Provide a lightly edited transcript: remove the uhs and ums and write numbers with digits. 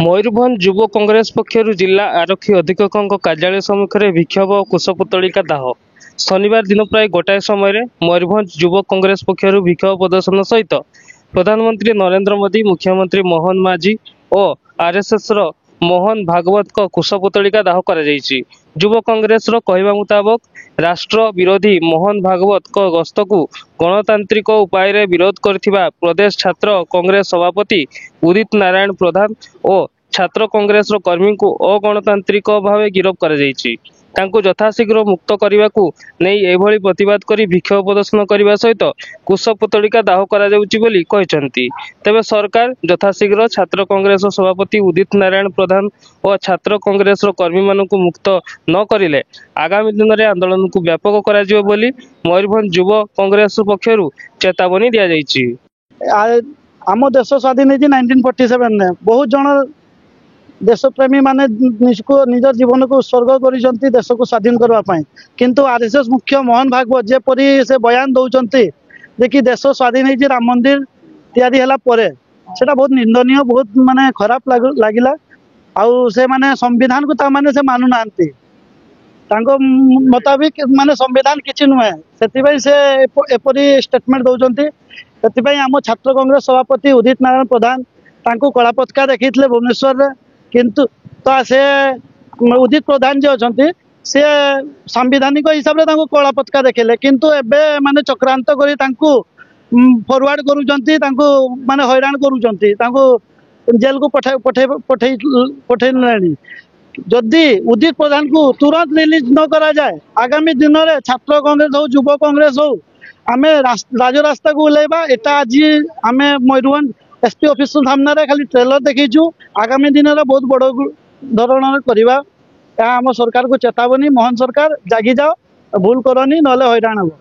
मयूरभंज युव कांग्रेस पक्षर जिला आरक्षी अधीक्षक कार्यालय सम्मुखें विक्षोभ और कुशपुतलिका दाह। शनिवार दिन प्राय गोटाए समय मयूरभंज युव कांग्रेस पक्षर विक्षोभ प्रदर्शन सहित प्रधानमंत्री नरेंद्र मोदी, मुख्यमंत्री मोहन माझी और आरएसएस मोहन भागवत को कुशपुतलिका दाह कर युव कांग्रेस कहवा मुताबक राष्ट्र विरोधी मोहन भागवत को गस्त को गणतांत्रिक उपाय विरोध करथिबा प्रदेश छात्र कांग्रेस सभापति उदित नारायण प्रधान और छात्र कांग्रेस कर्मी को अगणतांत्रिक भाव गिरफ्त कर यथाशीघ्र मुक्त करने को नहीं एभली प्रतिवाद करी विक्षोभ प्रदर्शन करने सहित कुशपुतलिका दाह कहते। तेबे सरकार यथाशीघ्र छात्र कांग्रेस सभापति उदित नारायण प्रधान और छात्र कांग्रेस कर्मी मान मुक्त न करिले आगामी दिन में आंदोलन को व्यापक कर मयूरभंज युव कांग्रेस पक्षर चेतावनी दि जाइछि। आम देश स्वाधीन 1947 बहुत जन देशप्रेमी माने निज जीवन को उत्सर्ग कर देश को स्वाधीन करने किंतु आरएसएस मुख्य मोहन भागवत जेपरी से बयान दौरान देखिए देश स्वाधीन हो राम मंदिर तैयारी सेटा बहुत निंदनीय बहुत माने खराब लगिला आउ से माने संविधान को तामाने से मानु नांती तांको मुताबिक माने संविधान किछि नुहे से एपरी स्टेटमेंट दौरान से आम छात्र कांग्रेस सभापति उदित नारायण प्रधान तांको कला पताका देखते भुवनेश्वर किंतु तो से उदित प्रधान जी अच्छा सी सांविधानिक हिसाब से कला पताका देखले किंतु एबे माने चक्रांत करी फॉरवर्ड करूचंती माने हैरान करूचंती जेल को पठे जदि उदित प्रधान को तुरंत रिलीज न करा जाए आगामी दिन में छात्र कांग्रेस हो युव कांग्रेस हो आम राजरास्ता को ओल्लैबा। एटा आज आम मयूरभंज एसपी ऑफिस सामने खाली ट्रेलर देखीचु आगामी दिन में बहुत बड़ धरण करवा आम सरकार को चेतावनी मोहन सरकार जागी जाओ भूल करनी ना हैरान हम।